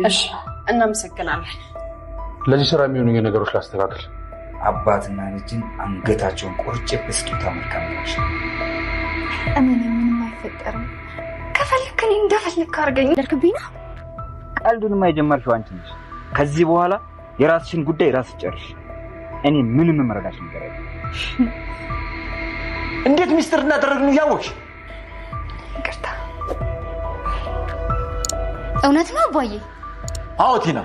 እሺ እናመሰግናለን። ለዚህ ስራ የሚሆኑ ነገሮች ላስተካክል። አባትና ልጅን አንገታቸውን ቆርጬ በስጦታ መልካም ነሽ። እኔ ምንም አይፈጠርም። ከፈልከኝ እንደፈልክ አድርገኝ። ደርክብኝ ነው። ቀልዱን የማይጀመርሽው አንቺ ነሽ። ከዚህ በኋላ የራስሽን ጉዳይ ራስሽ ጨርሽ። እኔ ምንም መረዳሽ ነገር የለም። እንዴት ሚስጥር እናደረግን ያወቅሽ? ይቅርታ። እውነት ነው አባዬ? አዎ ቲና።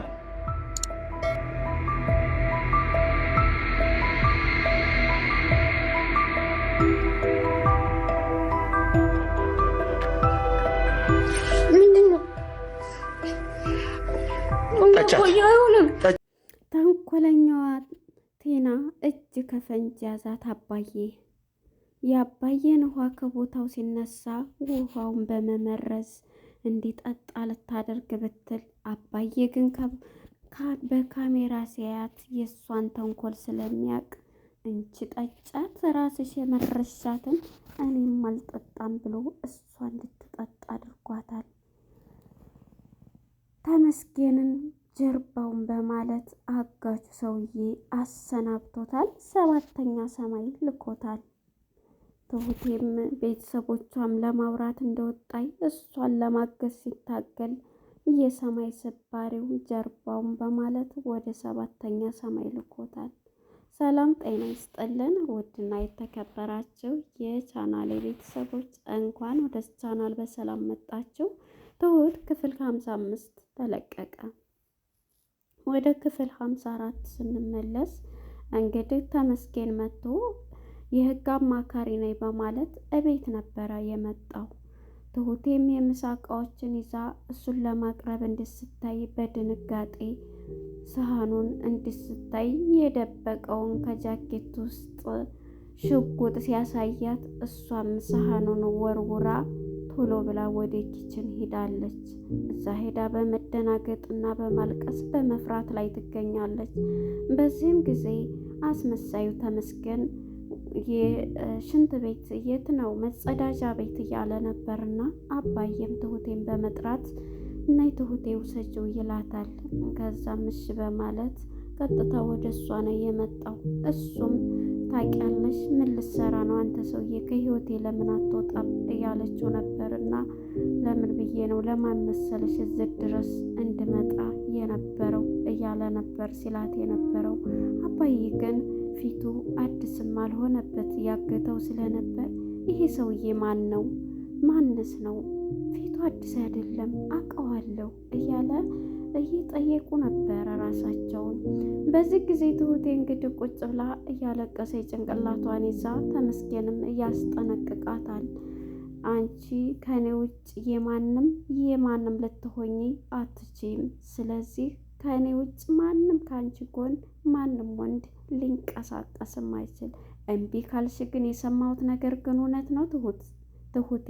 ተንኮለኛዋ ቲና እጅ ከፈንጅ ያዛት አባዬ። የአባዬን ውሃ ከቦታው ሲነሳ ውሃውን በመመረዝ እንዲጠጣ ልታደርግ ብትል አባዬ ግን በካሜራ ሲያያት የእሷን ተንኮል ስለሚያውቅ እንቺ ጠጫት፣ ራስሽ የመረሻትን እኔም አልጠጣም ብሎ እሷ እንድትጠጣ አድርጓታል። ተመስገንን ጀርባውን በማለት አጋቹ ሰውዬ አሰናብቶታል። 7ኛ ሰማይ ልኮታል። ትሁቴም ቤተሰቦቿም ለማውራት እንደወጣይ እሷን ለማገዝ ሲታገል የሰማይ ስባሪው ጀርባውን በማለት ወደ 7ኛ ሰማይ ልኮታል። ሰላም ጤና ይስጥልን። ውድና የተከበራችሁ የቻናሌ ቤተሰቦች እንኳን ወደ ቻናል በሰላም መጣችሁ። ትሁት ክፍል 55 ተለቀቀ። ወደ ክፍል 54 ስንመለስ እንግዲህ ተመስገን መጥቶ የህግ አማካሪ ነኝ በማለት እቤት ነበረ የመጣው። ትሁቴም የምሳ እቃዎችን ይዛ እሱን ለማቅረብ እንድስታይ በድንጋጤ ሰሃኑን እንድስታይ የደበቀውን ከጃኬት ውስጥ ሽጉጥ ሲያሳያት እሷም ሰሃኑን ወርውራ ቶሎ ብላ ወደ ኪችን ሄዳለች። እዛ ሄዳ በመደናገጥና በማልቀስ በመፍራት ላይ ትገኛለች። በዚህም ጊዜ አስመሳዩ ተመስገን የሽንት ቤት የት ነው መጸዳጃ ቤት እያለ ነበርና አባዬም ትሁቴን በመጥራት እናይ ትሁቴ ውሰጂው ይላታል። ከዛም እሺ በማለት ቀጥታ ወደ እሷ ነው የመጣው። እሱም ታውቂያለሽ ምን ልትሰራ ነው አንተ ሰውዬ ከህይወቴ ለምን አትወጣም እያለችው ነበርና ለምን ብዬ ነው ለማን መሰለሽ እዚህ ድረስ እንድመጣ የነበረው እያለ ነበር ሲላት የነበረው። አባዬ ግን ፊቱ አዲስም አልሆነበት ያገተው ስለነበር ይሄ ሰውዬ ማን ነው ማንስ ነው ፊቱ አዲስ አይደለም አውቀዋለሁ እያለ እየጠየቁ ነበረ ራሳቸውን። በዚህ ጊዜ ትሁቴ እንግዲህ ቁጭ ብላ እያለቀሰ ጭንቅላቷን ይዛ ተመስገንም እያስጠነቅቃታል። አንቺ ከኔ ውጭ የማንም ልትሆኚ አትችይም። ስለዚህ ከኔ ውጭ ማንም ከአንቺ ጎን ማንም ወንድ ሊንቀሳቀስም አይችል። እምቢ ካልሽ ግን የሰማሁት ነገር ግን እውነት ነው ትሁቴ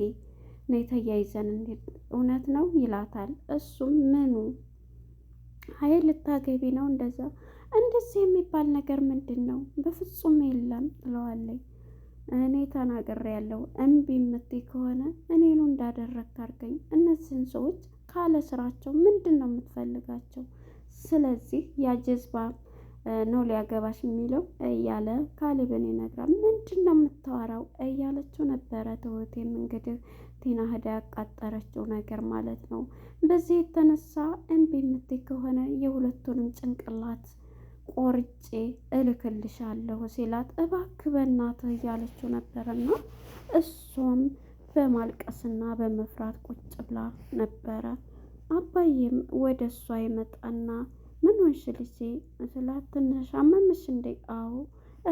ነይ ተያይዘን እንሂድ እውነት ነው ይላታል። እሱም ምኑ አይ ልታገቢ ነው እንደዚህ የሚባል ነገር ምንድን ነው? በፍጹም የለም ትለዋለች። እኔ ተናግሬያለሁ እምቢ የምትይ ከሆነ እኔኑ እንዳደረግክ አድርገኝ። እነዚህን ሰዎች ካለ ስራቸው ምንድን ነው የምትፈልጋቸው? ስለዚህ ያጀዝባ ነው ሊያገባሽ የሚለው እያለ ካሌብን ይነግራል። ምንድን ነው የምታወራው እያለችው ነበረ። ትሁቴም እንግዲህ ቲና ሄዳ ያቃጠረችው ነገር ማለት ነው። በዚህ የተነሳ እምቢ የምትይ ከሆነ የሁለቱንም ጭንቅላት ቆርጬ እልክልሻለሁ ሲላት እባክህ በእናትህ እያለችው ነበረና እሷም በማልቀስና በመፍራት ቁጭ ብላ ነበረ። አባዬም ወደ እሷ ይመጣና ምን ሆንሽ ልጄ ስላት ትንሽ አመምሽ እንዴ? አዎ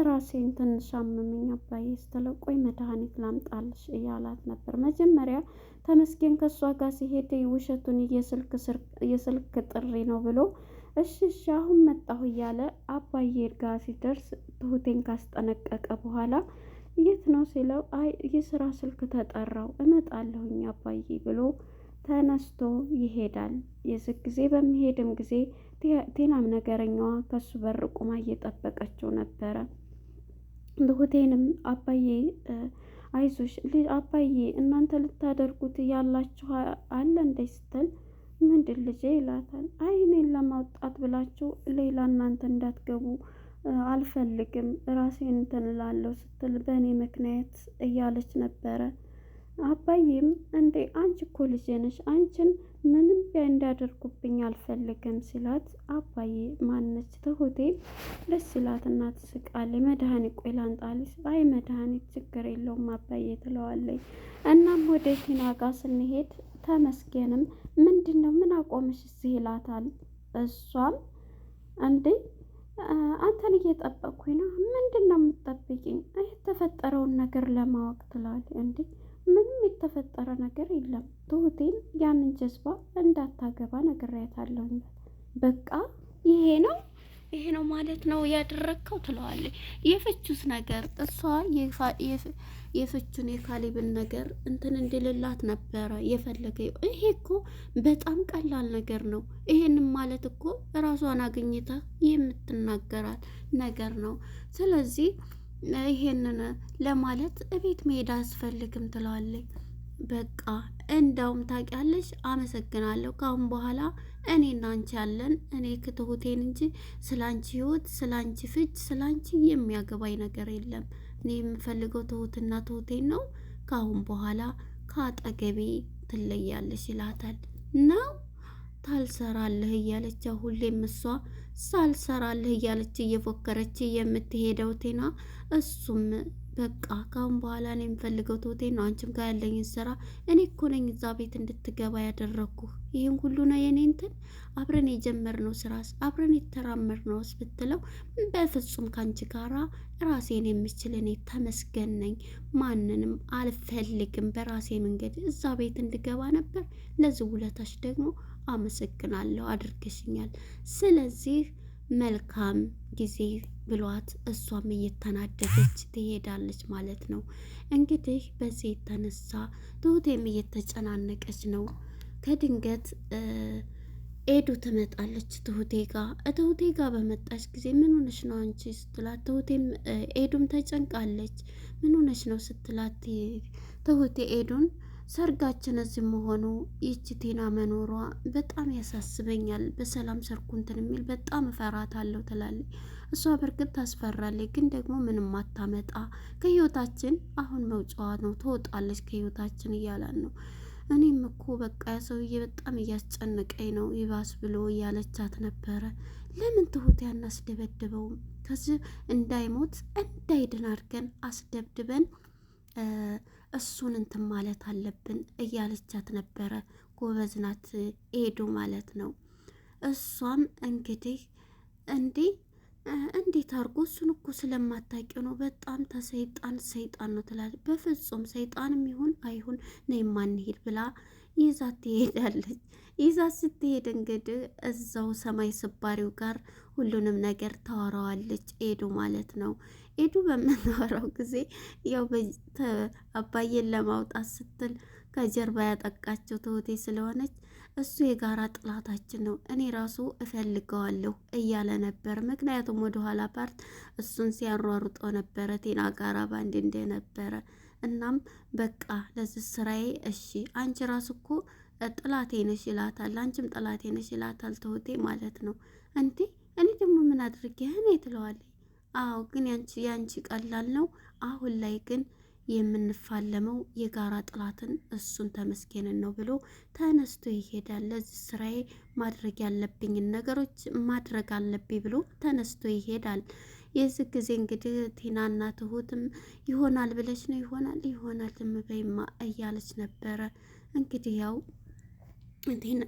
ራሴን ትንሽ አመመኝ አባዬ ስትለው ቆይ መድኃኒት ላምጣልሽ እያላት ነበር። መጀመሪያ ተመስገን ከእሷ ጋር ሲሄድ ውሸቱን የስልክ ጥሪ ነው ብሎ እሺ አሁን መጣሁ እያለ አባዬ ጋር ሲደርስ ትሁቴን ካስጠነቀቀ በኋላ የት ነው ሲለው አይ የስራ ስልክ ተጠራው እመጣለሁኝ አባዬ ብሎ ተነስቶ ይሄዳል። የዚህ ጊዜ በሚሄድም ጊዜ ቴናም ነገረኛዋ ከሱ በር ቁማ እየጠበቀችው ነበረ። ትሁቴንም አባዬ አይዞሽ አባዬ እናንተ ልታደርጉት ያላችሁ አለ እንደ ስትል ምንድን ልጄ ይላታል። አይ እኔን ለማውጣት ብላችሁ ሌላ እናንተ እንዳትገቡ አልፈልግም ራሴን እንትን እላለሁ ስትል በእኔ ምክንያት እያለች ነበረ። አባዬም እንዴ አንቺ እኮ ልጄ ነሽ አንቺን ምንም እንዳደርጉብኝ አልፈልግም ሲላት፣ አባዬ ማነች ትሁቴ ደስ ይላትና ትስቃለች። መድኃኒት ቆይ ላምጣልሽ? አይ መድኃኒት ችግር የለውም አባዬ ትለዋለች። እናም ወደ ቲና ጋር ስንሄድ ተመስገንም ምንድን ነው ምን አቆምሽ እዚህ ይላታል። እሷም እንዴ አንተን እየጠበቅኩኝ ነው። ምንድን ነው የምትጠብቂኝ? የተፈጠረውን ነገር ለማወቅ ትላለች። እንዴ ምንም የተፈጠረ ነገር የለም ትሁቴን ያንን ጀዝባ እንዳታገባ ነግሬያታለሁ። በቃ ይሄ ነው ማለት ነው ያደረግከው ትለዋለች። የፍቹስ ነገር እሷ የፍቹን የካሌብን ነገር እንትን እንድልላት ነበረ የፈለገ። ይሄ እኮ በጣም ቀላል ነገር ነው። ይሄንም ማለት እኮ ራሷን አግኝታ የምትናገራት ነገር ነው። ስለዚህ ይሄንን ለማለት እቤት መሄድ አያስፈልግም ትለዋለች። በቃ እንዳውም ታውቂያለሽ፣ አመሰግናለሁ። ካሁን በኋላ እኔና አንቺ ያለን እኔ ክትሁቴን እንጂ ስላንቺ ህይወት፣ ስላንቺ ፍች፣ ስላንቺ የሚያገባኝ ነገር የለም። እኔ የምፈልገው ትሁትና ትሁቴን ነው። ካሁን በኋላ ከአጠገቤ ትለያለሽ ይላታል። ነው ታልሰራለህ እያለች ሁሌም እሷ ሳልሰራለህ እያለች እየፎከረች የምትሄደው ቴና፣ እሱም በቃ ካሁን በኋላ እኔ የምፈልገው ትሁቴን ነው። አንቺም ጋር ያለኝን ስራ እኔ እኮ ነኝ እዛ ቤት እንድትገባ ያደረግኩ። ይህን ሁሉ ነው የኔ እንትን አብረን የጀመርነው ስራስ አብረን የተራመድነውስ ብትለው፣ በፍጹም ከአንቺ ጋራ ራሴን የምችል እኔ ተመስገን ነኝ። ማንንም አልፈልግም። በራሴ መንገድ እዛ ቤት እንድገባ ነበር። ለዚህ ውለታሽ ደግሞ አመሰግናለሁ፣ አድርገሽኛል። ስለዚህ መልካም ጊዜ ብሏት እሷም እየተናደደች ትሄዳለች ማለት ነው። እንግዲህ በዚህ የተነሳ ትሁቴም እየተጨናነቀች ነው። ከድንገት ኤዱ ትመጣለች ትሁቴ ጋ በመጣች ጊዜ ምን ሆነሽ ነው አንቺ ስትላት፣ ትሁቴም ኤዱም ተጨንቃለች። ምን ሆነሽ ነው ስትላት፣ ትሁቴ ኤዱን ሰርጋችን እዚህ መሆኑ ይቺ ቴና መኖሯ በጣም ያሳስበኛል። በሰላም ሰርጉ እንትን የሚል በጣም እፈራታለሁ ትላለች። እሷ በእርግጥ ታስፈራለች፣ ግን ደግሞ ምንም አታመጣ ከህይወታችን አሁን መውጫዋ ነው፣ ትወጣለች ከህይወታችን እያላን ነው። እኔም እኮ በቃ ሰውዬ በጣም እያስጨነቀኝ ነው ይባስ ብሎ እያለቻት ነበረ። ለምን ትሁት አናስደበድበውም? ከዚህ እንዳይሞት እንዳይድን አድርገን አስደብድበን እሱን እንትን ማለት አለብን እያለቻት ነበረ። ጎበዝ ናት ኤዱ ማለት ነው። እሷም እንግዲህ እንዴት አድርጎ እሱን እኮ ስለማታውቂው ነው፣ በጣም ሰይጣን ነው ትላለች። በፍጹም ሰይጣንም ይሁን አይሁን ነይ ማንሄድ ብላ ይዛት ትሄዳለች። ይዛት ስትሄድ እንግዲህ እዛው ሰማይ ስባሪው ጋር ሁሉንም ነገር ታወራዋለች ኤዱ ማለት ነው። ኤዱ በምናወራው ጊዜ ያው አባዬን ለማውጣት ስትል ከጀርባ ያጠቃቸው ትሁቴ ስለሆነች እሱ የጋራ ጥላታችን ነው፣ እኔ ራሱ እፈልገዋለሁ እያለ ነበር። ምክንያቱም ወደኋላ ፓርት እሱን ሲያሯሩጦ ነበረ ቴና ጋራ ባንድ እንደነበረ። እናም በቃ ለዚህ ስራዬ እሺ አንቺ ራሱ እኮ ጥላቴ ነሽ ይላታል። አንቺም ጥላቴ ነሽ ይላታል ትሁቴ ማለት ነው። እንዴ እኔ ደግሞ ምን አድርጌ እኔ ትለዋለች። አዎ ግን ያንቺ ቀላል ነው። አሁን ላይ ግን የምንፋለመው የጋራ ጥላትን እሱን ተመስገንን ነው ብሎ ተነስቶ ይሄዳል። ለዚህ ስራዬ ማድረግ ያለብኝን ነገሮች ማድረግ አለብኝ ብሎ ተነስቶ ይሄዳል። የዚህ ጊዜ እንግዲህ ቲናና ትሁትም ይሆናል ብለሽ ነው ይሆናል ዝምበይማ እያለች ነበረ። እንግዲህ ያው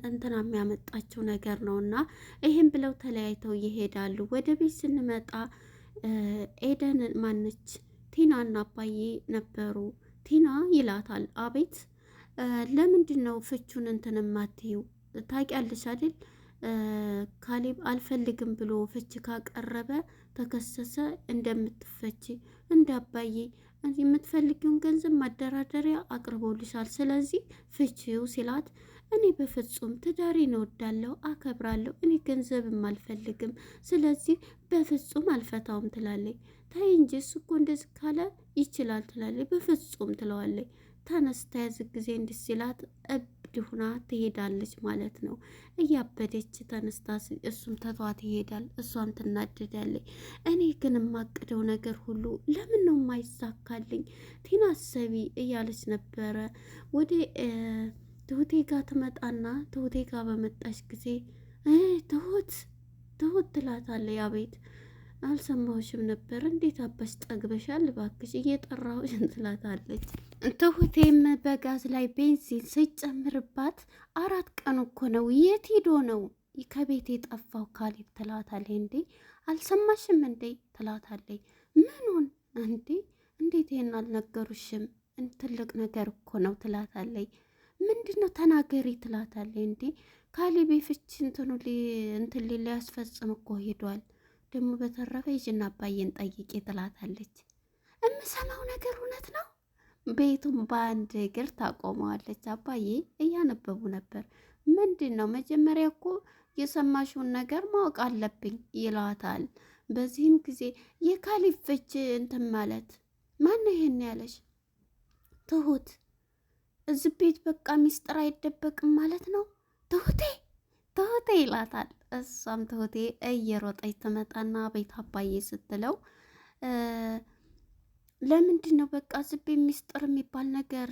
እንትና የሚያመጣቸው ነገር ነውና ይሄን ብለው ተለያይተው ይሄዳሉ። ወደ ቤት ስንመጣ ኤደን ማነች ቲናና አባዬ ነበሩ። ቲና ይላታል፣ አቤት ለምንድን ነው ፍቹን እንትን ማትይው? ታውቂያለሽ አይደል ካሌብ አልፈልግም ብሎ ፍች ካቀረበ ተከሰሰ እንደምትፈች። እንደ አባዬ የምትፈልጊውን ገንዘብ ማደራደሪያ አቅርቦልሻል፣ ስለዚህ ፍቺው ሲላት፣ እኔ በፍጹም ትዳሬን እወዳለሁ አከብራለሁ፣ እኔ ገንዘብም አልፈልግም፣ ስለዚህ በፍጹም አልፈታውም ትላለች። ታይ እንጂ እሱ እኮ እንደዚህ ካለ ይችላል ትላለች። በፍጹም ትለዋለች። ተነስታ ያዝ ጊዜ እንድስላት እብድ ሁና ትሄዳለች ማለት ነው። እያበደች ተነስታ እሱም ተቷት ይሄዳል፣ እሷም ትናደዳለች። እኔ ግን የማቅደው ነገር ሁሉ ለምን ነው የማይሳካልኝ? ቲና አሰቢ እያለች ነበረ። ወደ ትሁቴ ጋር ትመጣና ትሁቴ ጋር በመጣች ጊዜ ትሁት ትላታለች። አቤት አልሰማሁሽም ነበር። እንዴት አባሽ ጠግበሻል? እባክሽ እየጠራሁሽ ትላታለች። ትሁቴም በጋዝ ላይ ቤንዚን ሲጨምርባት 4 ቀን እኮ ነው፣ የት ሄዶ ነው ከቤት የጠፋው ካሌብ ትላታለች። እንዴ አልሰማሽም እንዴ ትላታለች። ምኑን እንዴ? እንዴት ይሄን አልነገሩሽም? ትልቅ ነገር እኮ ነው ትላታለች። ምንድነው ተናገሪ ትላታለች። እንዴ ካሌብ ፍቺ እንትን ሊያስፈጽም እኮ ሄዷል። ደግሞ በተረፈ ይጅና አባዬን ጠይቄ ትላታለች። የምሰማው ነገር እውነት ነው? ቤቱም በአንድ እግር ታቆመዋለች። አባዬ እያነበቡ ነበር። ምንድን ነው? መጀመሪያ እኮ የሰማሽውን ነገር ማወቅ አለብኝ ይላታል። በዚህም ጊዜ የካሌብ ፍቺ እንትን ማለት ማነው ይሄን ያለሽ? ትሁት እዚህ ቤት በቃ ሚስጥር አይደበቅም ማለት ነው ትሁቴ ይላታል። እሷም ትሁቴ እየሮጠች ትመጣና ቤት አባዬ ስትለው ለምንድን ነው በቃ ዝቤ ሚስጥር የሚባል ነገር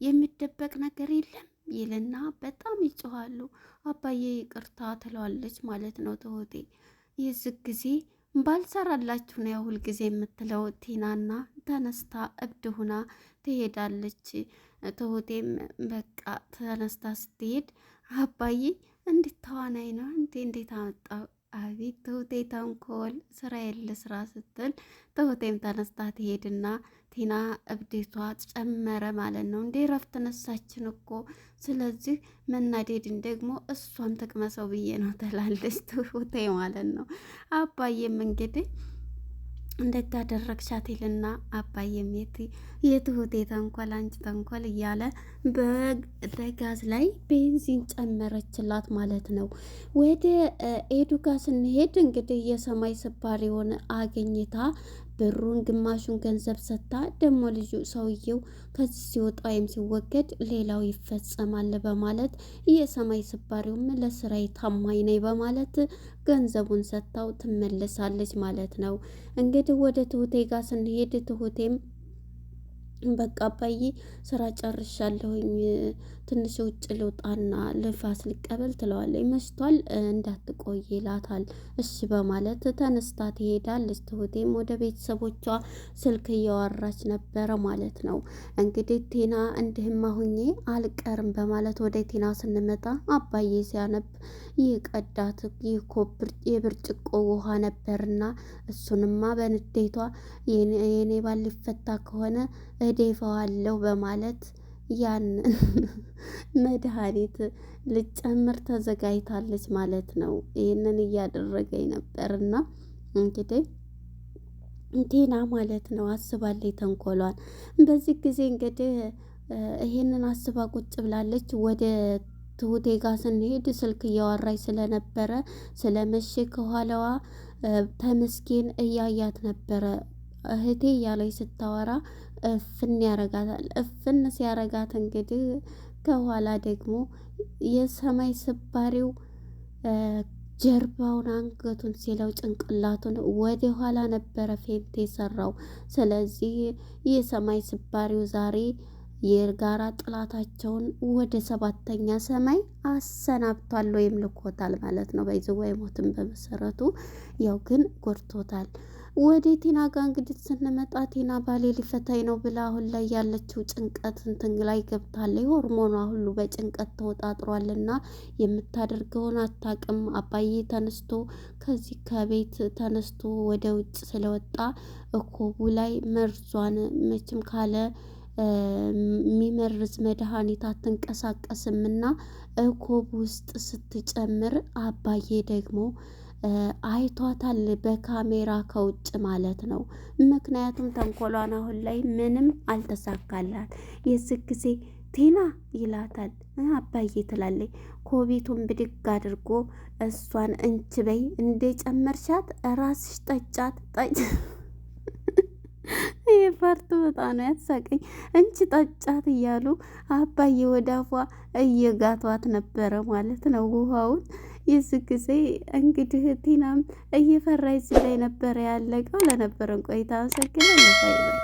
የሚደበቅ ነገር የለም ይልና በጣም ይጮሃሉ። አባዬ ይቅርታ ትለዋለች ማለት ነው ትሁቴ። የዚህ ጊዜ ባልሰራላችሁ ነው ያሁል ጊዜ የምትለው ቲናና ተነስታ እብድ ሁና ትሄዳለች። ትሁቴም በቃ ተነስታ ስትሄድ አባዬ እንዴት ተዋናይ ነው እንዴት አመጣው? አቤት ትሁቴ ተንኮል ስራ የለ ስራ ስትል ትሁቴም ተነስታ ትሄድና ቲና እብዴቷ ጨመረ ማለት ነው። እንዴ ረፍት ነሳችን እኮ ስለዚህ መናደድን ደግሞ እሷም ትቅመሰው ብዬ ነው ትላለች ትሁቴ ማለት ነው። አባዬም እንግዲህ እንደጋደረግሻት ይልና አባዬም የትሁቴ ተንኮል አንቺ ተንኮል እያለ በጋዝ ላይ ቤንዚን ጨመረችላት ማለት ነው። ወደ ኤዱ ጋር ስንሄድ እንግዲህ የሰማይ ስባሪውን አገኝታ ብሩን ግማሹን ገንዘብ ሰጥታ ደግሞ ልጁ ሰውየው ከዚህ ሲወጣ ወይም ሲወገድ ሌላው ይፈጸማል በማለት የሰማይ ስባሪውም ለስራዬ ታማኝ ነኝ በማለት ገንዘቡን ሰጥታው ትመለሳለች ማለት ነው። እንግዲህ ወደ ትሁቴ ጋር ስንሄድ ትሁቴም በቃ አባዬ ስራ ጨርሻለሁኝ ትንሽ ውጭ ልውጣና ልፋስ ልቀበል ትለዋለች። መሽቷል እንዳትቆይ ይላታል። እሺ በማለት ተነስታ ትሄዳለች። ትሁቴም ወደ ቤተሰቦቿ ስልክ እያወራች ነበረ ማለት ነው። እንግዲህ ቲና እንዲህማ ሁኜ አልቀርም በማለት ወደ ቲና ስንመጣ አባዬ ሲያነብ ይቀዳት የብርጭቆ ውሃ ነበርና እሱንማ በንዴቷ የኔ ባል ሊፈታ ከሆነ እደፋዋለሁ በማለት ያን መድኃኒት ልጨምር ተዘጋጅታለች ማለት ነው። ይህንን እያደረገኝ ነበርና እንግዲህ ቲና ማለት ነው አስባለች ተንኮሏን። በዚህ ጊዜ እንግዲህ ይሄንን አስባ ቁጭ ብላለች። ወደ ትሁቴ ጋር ስንሄድ ስልክ እያወራች ስለነበረ ስለመሸ ከኋላዋ ተመስገን እያያት ነበረ። እህቴ እያለች ስታወራ እፍን ያረጋታል። እፍን ሲያረጋት እንግዲህ ከኋላ ደግሞ የሰማይ ስባሪው ጀርባውን አንገቱን ሲለው ጭንቅላቱን ወደ ኋላ ነበረ ፌንት የሰራው። ስለዚህ የሰማይ ስባሪው ዛሬ የጋራ ጥላታቸውን ወደ 7ኛ ሰማይ አሰናብቷል ወይም ልኮታል ማለት ነው። በይዘው አይሞትም በመሰረቱ ያው ግን ጎድቶታል። ወደ ቲና ጋር እንግዲህ ስንመጣ ቲና ባሌ ሊፈታኝ ነው ብላ አሁን ላይ ያለችው ጭንቀት እንትን ላይ ገብታለች። ሆርሞኗ ሁሉ በጭንቀት ተወጣጥሯልና የምታደርገውን አታውቅም። አባዬ ተነስቶ ከዚህ ከቤት ተነስቶ ወደ ውጭ ስለወጣ እኮቡ ላይ መርዟን መቼም ካለ የሚመርዝ መድኃኒት አትንቀሳቀስምና እኮብ ውስጥ ስትጨምር አባዬ ደግሞ አይቷታል በካሜራ ከውጭ ማለት ነው። ምክንያቱም ተንኮሏን አሁን ላይ ምንም አልተሳካላት። የዚህ ጊዜ ቲና ይላታል። አባዬ ትላለች። ኮቢቱን ብድግ አድርጎ እሷን እንች በይ እንደ ጨመርሻት ራስሽ ጠጫት ፓርቱ በጣም ነው ያሳቀኝ። እንቺ ጠጫት እያሉ አባዬ ወደ አፏ እየጋቷት ነበረ ማለት ነው ውሃውን። የዚህ ጊዜ እንግዲህ ቲናም እየፈራች ላይ ነበረ ያለቀው። ለነበረን ቆይታ አመሰግናለሁ። ባይ ባይ።